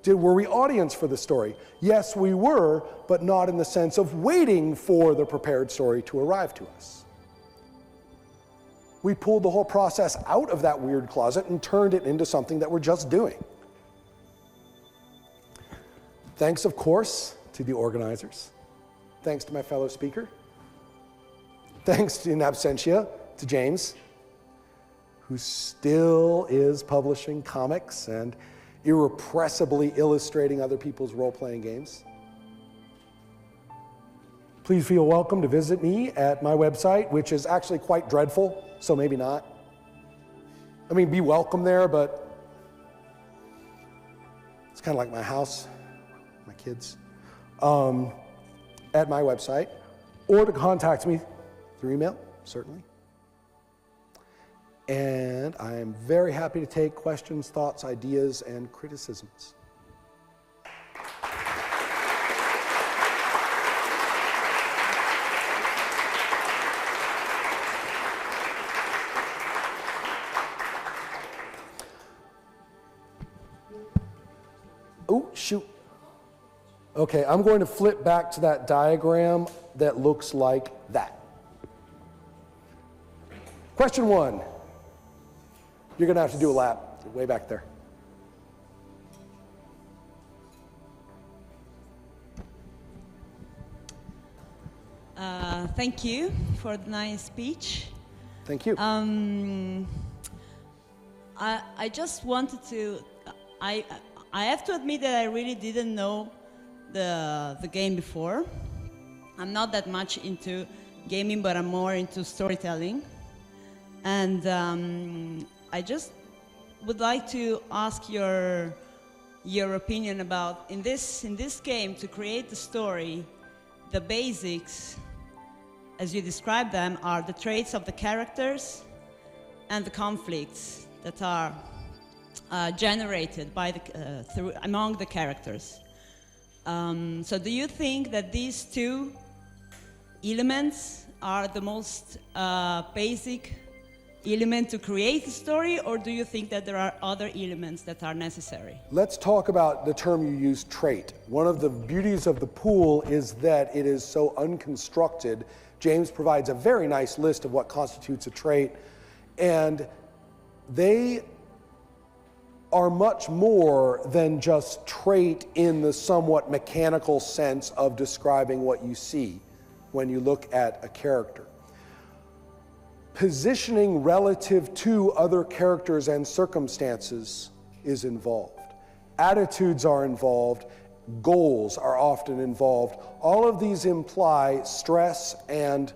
Were we audience for the story? Yes, we were, but not in the sense of waiting for the prepared story to arrive to us. We pulled the whole process out of that weird closet and turned it into something that we're just doing. Thanks, of course, to the organizers. Thanks to my fellow speaker. Thanks in absentia to James, who still is publishing comics and irrepressibly illustrating other people's role-playing games. Please feel welcome to visit me at my website, which is actually quite dreadful, so maybe not. I mean, be welcome there, but it's kind of like my house, my kids, at my website, or to contact me through email, certainly. And I am very happy to take questions, thoughts, ideas, and criticisms. Oh, shoot. Okay, I'm going to flip back to that diagram that looks like that. Question 1. You're going to have to do a lap. Way back there. Thank you for the nice speech. Thank you. I just wanted to, I have to admit that I really didn't know the game before. I'm not that much into gaming, but I'm more into storytelling. And I just would like to ask your opinion about, in this game, to create the story, the basics, as you describe them, are the traits of the characters and the conflicts that are generated by among the characters. So do you think that these two elements are the most basic element to create a story, or do you think that there are other elements that are necessary? Let's talk about the term you used, trait. One of the beauties of the pool is that it is so unconstructed. James provides a very nice list of what constitutes a trait, and they are much more than just trait in the somewhat mechanical sense of describing what you see when you look at a character. Positioning relative to other characters and circumstances is involved. Attitudes are involved. Goals are often involved. All of these imply stress and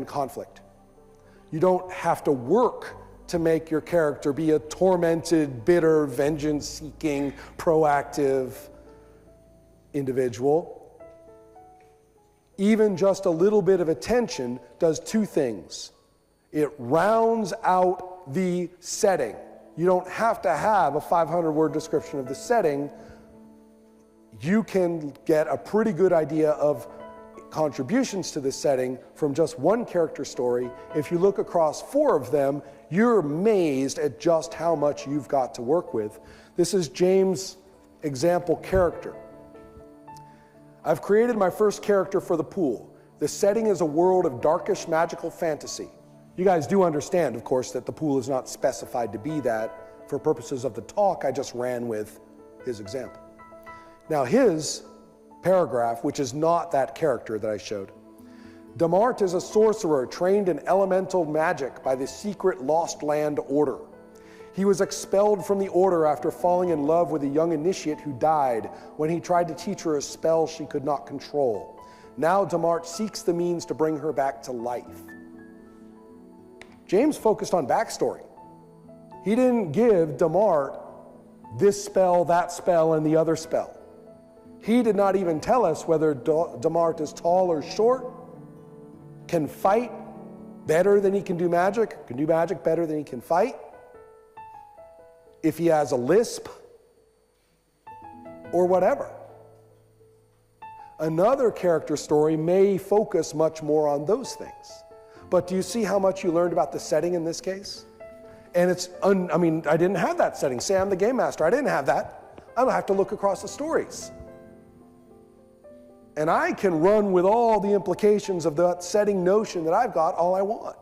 conflict. You don't have to work to make your character be a tormented, bitter, vengeance-seeking, proactive individual. Even just a little bit of attention does two things. It rounds out the setting. You don't have to have a 500-word description of the setting. You can get a pretty good idea of contributions to the setting from just one character story. If you look across 4 of them, you're amazed at just how much you've got to work with. This is James' example character. I've created my first character for the pool. The setting is a world of darkish magical fantasy. You guys do understand, of course, that the pool is not specified to be that. For purposes of the talk, I just ran with his example. Now his paragraph, which is not that character that I showed. Damart is a sorcerer trained in elemental magic by the secret Lost Land Order. He was expelled from the order after falling in love with a young initiate who died when he tried to teach her a spell she could not control. Now Damart seeks the means to bring her back to life. James focused on backstory. He didn't give Damart this spell, that spell, and the other spell. He did not even tell us whether Damart is tall or short, can fight better than he can do magic better than he can fight, if he has a lisp, or whatever. Another character story may focus much more on those things. But do you see how much you learned about the setting in this case? And it's, I didn't have that setting. Say I'm the game master. I didn't have that. I don't have to look across the stories. And I can run with all the implications of that setting notion that I've got all I want.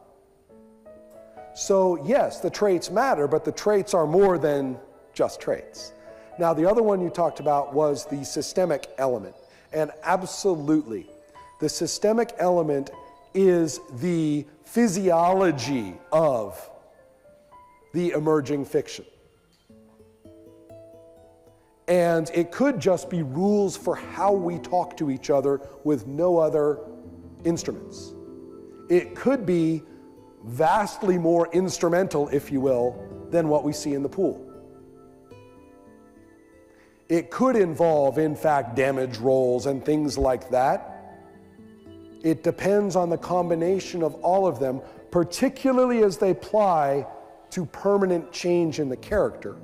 So yes, the traits matter, but the traits are more than just traits. Now the other one you talked about was the systemic element. And absolutely, the systemic element is the physiology of the emerging fiction. And it could just be rules for how we talk to each other with no other instruments. It could be vastly more instrumental, if you will, than what we see in the pool. It could involve, in fact, damage rolls and things like that. It depends on the combination of all of them, particularly as they apply to permanent change in the character.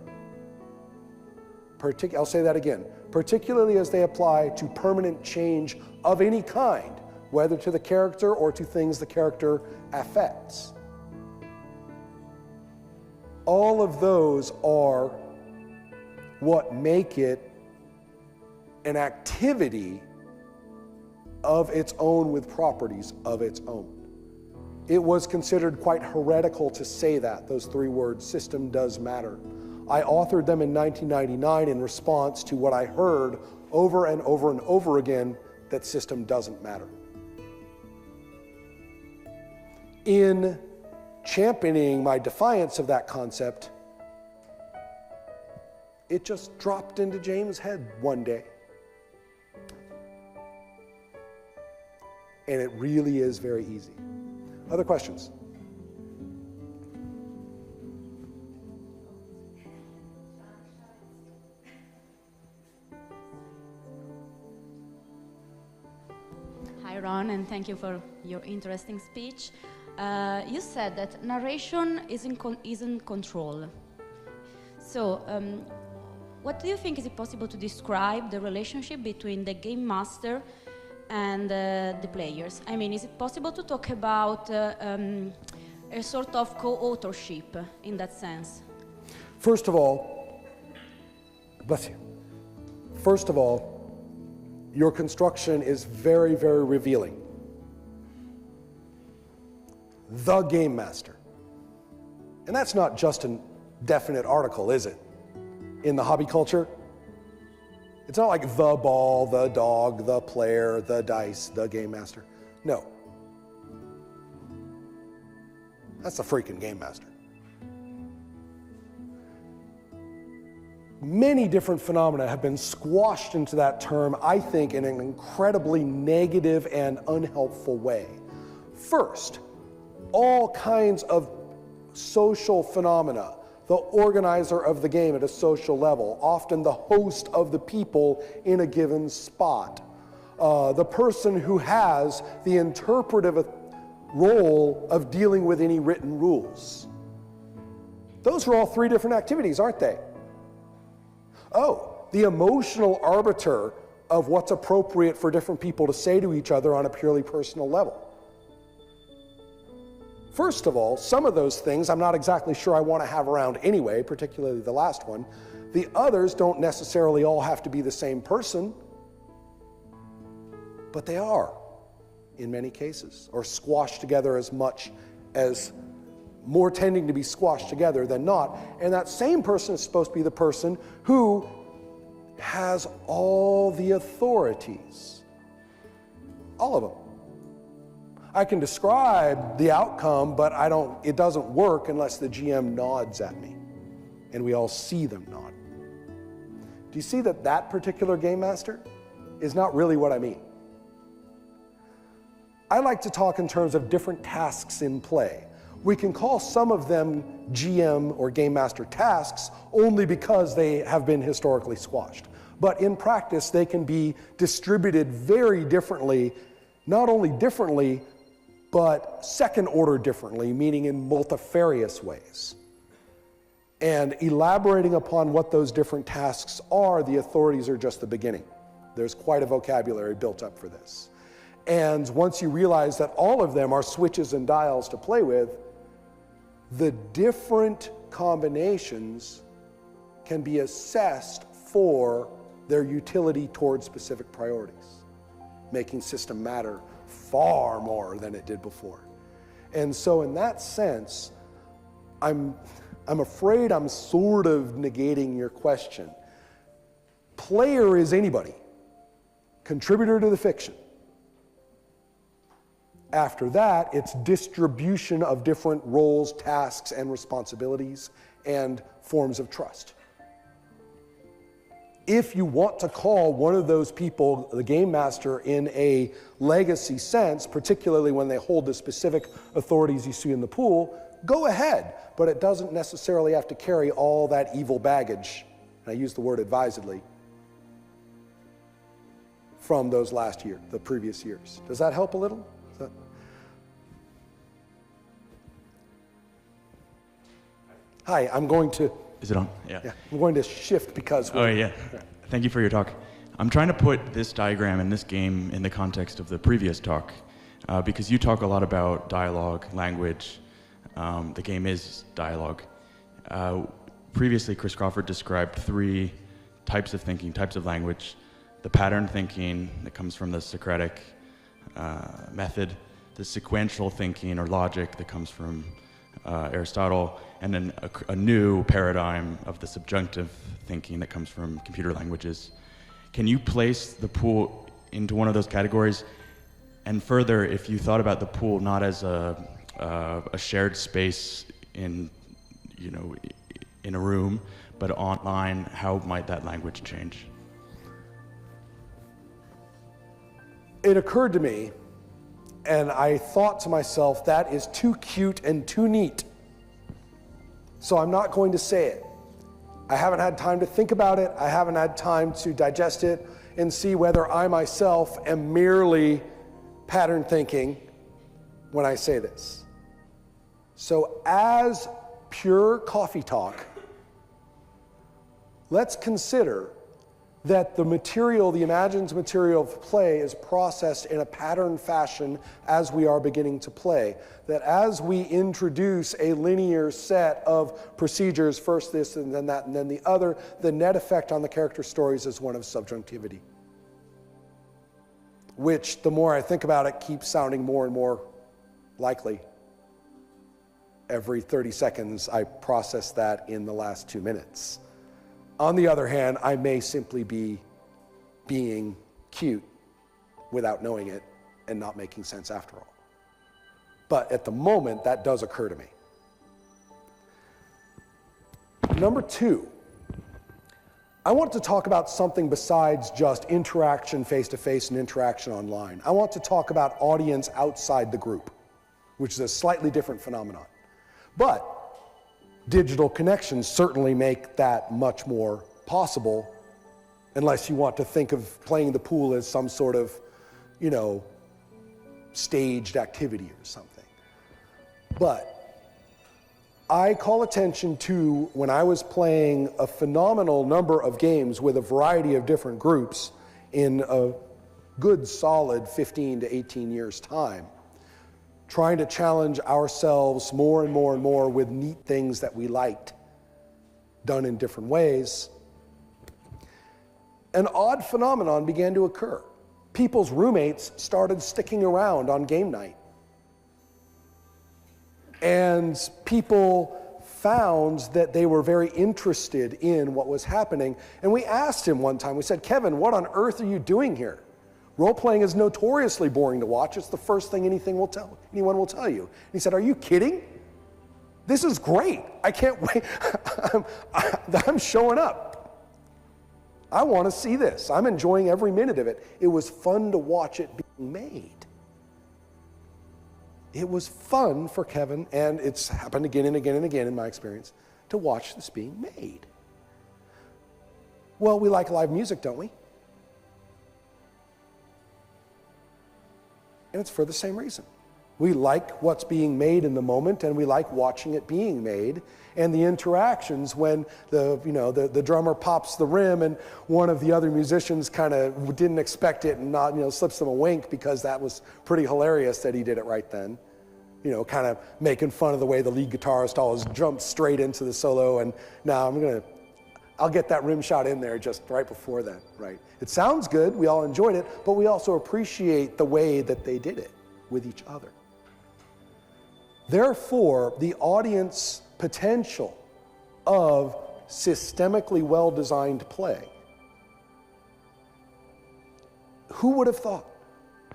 I'll say that again. Particularly as they apply to permanent change of any kind, whether to the character or to things the character affects. All of those are what make it an activity of its own with properties of its own. It was considered quite heretical to say that, those three words, system does matter. I authored them in 1999 in response to what I heard over and over and over again, that system doesn't matter. In championing my defiance of that concept, it just dropped into James' head one day. And it really is very easy. Other questions? Hi, Ron, and thank you for your interesting speech. You said that narration is in control. So, what do you think is it possible to describe the relationship between the game master and the players? I mean, is it possible to talk about a sort of co-authorship in that sense? First of all, bless you. First of all, your construction is very, very revealing. The game master. And that's not just a definite article, is it? In the hobby culture, it's not like the ball, the dog, the player, the dice, the game master. No. That's the freaking game master. Many different phenomena have been squashed into that term, I think, in an incredibly negative and unhelpful way. First, all kinds of social phenomena. The organizer of the game at a social level, often the host of the people in a given spot, the person who has the interpretive role of dealing with any written rules. Those are all three different activities, aren't they? Oh, the emotional arbiter of what's appropriate for different people to say to each other on a purely personal level. First of all, some of those things I'm not exactly sure I want to have around anyway, particularly the last one. The others don't necessarily all have to be the same person, but they are in many cases, or squashed together as much as more tending to be squashed together than not. And that same person is supposed to be the person who has all the authorities. All of them. I can describe the outcome, but it doesn't work unless the GM nods at me and we all see them nod. Do you see that that particular game master is not really what I mean? I like to talk in terms of different tasks in play. We can call some of them GM or game master tasks only because they have been historically squashed. But in practice, they can be distributed very differently, not only differently, but second order differently, meaning in multifarious ways. And elaborating upon what those different tasks are, the authorities are just the beginning. There's quite a vocabulary built up for this. And once you realize that all of them are switches and dials to play with, the different combinations can be assessed for their utility towards specific priorities, making system matter far more than it did before. And so in that sense, I'm afraid I'm sort of negating your question. Player is anybody, contributor to the fiction. After that, it's distribution of different roles, tasks, and responsibilities, and forms of trust. If you want to call one of those people the game master in a legacy sense, particularly when they hold the specific authorities you see in the pool, go ahead, but it doesn't necessarily have to carry all that evil baggage, and I use the word advisedly, from those the previous years. Does that help a little? Hi, I'm going to... Is it on? Yeah. I'm going to shift because... Oh, yeah. Thank you for your talk. I'm trying to put this diagram and this game in the context of the previous talk, because you talk a lot about dialogue, language. The game is dialogue. Previously, Chris Crawford described 3 types of thinking, types of language. The pattern thinking that comes from the Socratic method, the sequential thinking or logic that comes from Aristotle, and then a new paradigm of the subjunctive thinking that comes from computer languages. Can you place the pool into one of those categories? And further, if you thought about the pool not as a shared space in a room, but online, how might that language change? It occurred to me, and I thought to myself, that is too cute and too neat. So I'm not going to say it. I haven't had time to think about it. I haven't had time to digest it and see whether I myself am merely pattern thinking when I say this. So as pure coffee talk, let's consider that the material, the imagined material of play, is processed in a pattern fashion as we are beginning to play. That as we introduce a linear set of procedures, first this and then that and then the other, the net effect on the character stories is one of subjunctivity. Which, the more I think about it, keeps sounding more and more likely. Every 30 seconds, I process that in the last 2 minutes. On the other hand, I may simply be being cute without knowing it and not making sense after all. But at the moment, that does occur to me. Number 2, I want to talk about something besides just interaction face-to-face and interaction online. I want to talk about audience outside the group, which is a slightly different phenomenon. But digital connections certainly make that much more possible, unless you want to think of playing the pool as some sort of, staged activity or something. But I call attention to, when I was playing a phenomenal number of games with a variety of different groups in a good solid 15 to 18 years' time, trying to challenge ourselves more and more and more with neat things that we liked, done in different ways, an odd phenomenon began to occur. people's roommates started sticking around on game night. And people found that they were very interested in what was happening. And we asked him one time, we said, Kevin, what on earth are you doing here? Role-playing is notoriously boring to watch. It's the first thing anyone will tell you. And he said, are you kidding? This is great. I can't wait. I'm showing up. I want to see this. I'm enjoying every minute of it. It was fun to watch it being made. It was fun for Kevin, and it's happened again and again and again in my experience, to watch this being made. Well, we like live music, don't we? And it's for the same reason. We like what's being made in the moment, and we like watching it being made, and the interactions when the drummer pops the rim and one of the other musicians kind of didn't expect it and not, slips them a wink because that was pretty hilarious that he did it right then. Kind of making fun of the way the lead guitarist always jumps straight into the solo, and now I'll get that rim shot in there just right before then, right? It sounds good, we all enjoyed it, but we also appreciate the way that they did it with each other. Therefore, the audience potential of systemically well-designed play. Who would have thought?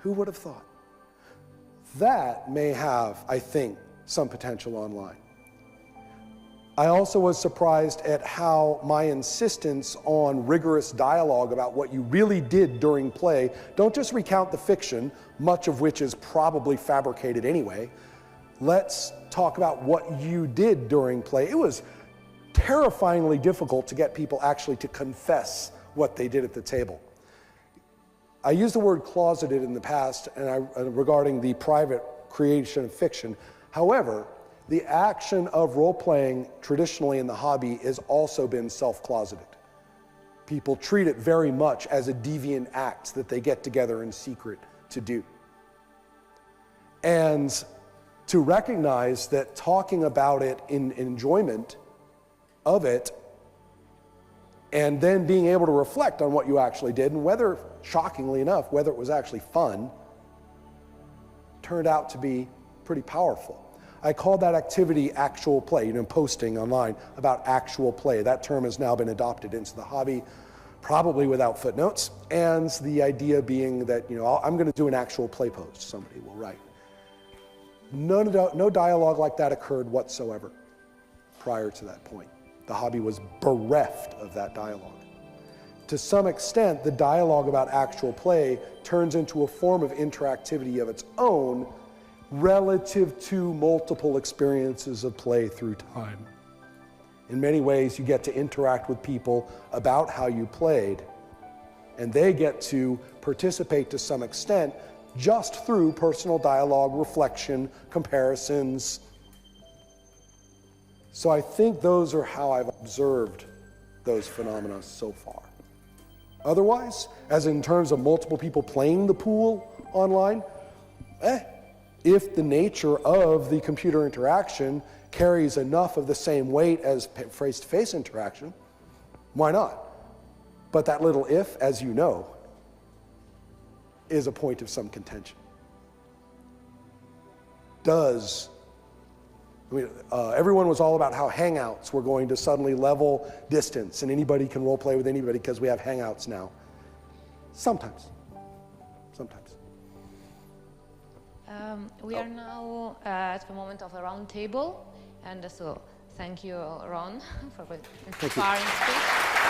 Who would have thought? That may have, I think, some potential online. I also was surprised at how my insistence on rigorous dialogue about what you really did during play, don't just recount the fiction, much of which is probably fabricated anyway. Let's talk about what you did during play. It was terrifyingly difficult to get people actually to confess what they did at the table. I used the word closeted in the past regarding the private creation of fiction. However, the action of role-playing traditionally in the hobby has also been self-closeted. People treat it very much as a deviant act that they get together in secret to do. And to recognize that talking about it in enjoyment of it, and then being able to reflect on what you actually did, and whether, shockingly enough, whether it was actually fun, turned out to be pretty powerful. I call that activity actual play, posting online about actual play. That term has now been adopted into the hobby, probably without footnotes, and the idea being that, I'm going to do an actual play post, somebody will write. No dialogue like that occurred whatsoever prior to that point. The hobby was bereft of that dialogue. To some extent, the dialogue about actual play turns into a form of interactivity of its own relative to multiple experiences of play through time. In many ways, you get to interact with people about how you played, and they get to participate to some extent just through personal dialogue, reflection, comparisons. So I think those are how I've observed those phenomena so far. Otherwise, as in terms of multiple people playing the pool online, if the nature of the computer interaction carries enough of the same weight as face-to-face interaction, why not? But that little if, as you know, is a point of some contention. Everyone was all about how Hangouts were going to suddenly level distance and anybody can role play with anybody because we have Hangouts now. Sometimes. We are now at the moment of a round table, and so thank you, Ron, for the inspiring speech.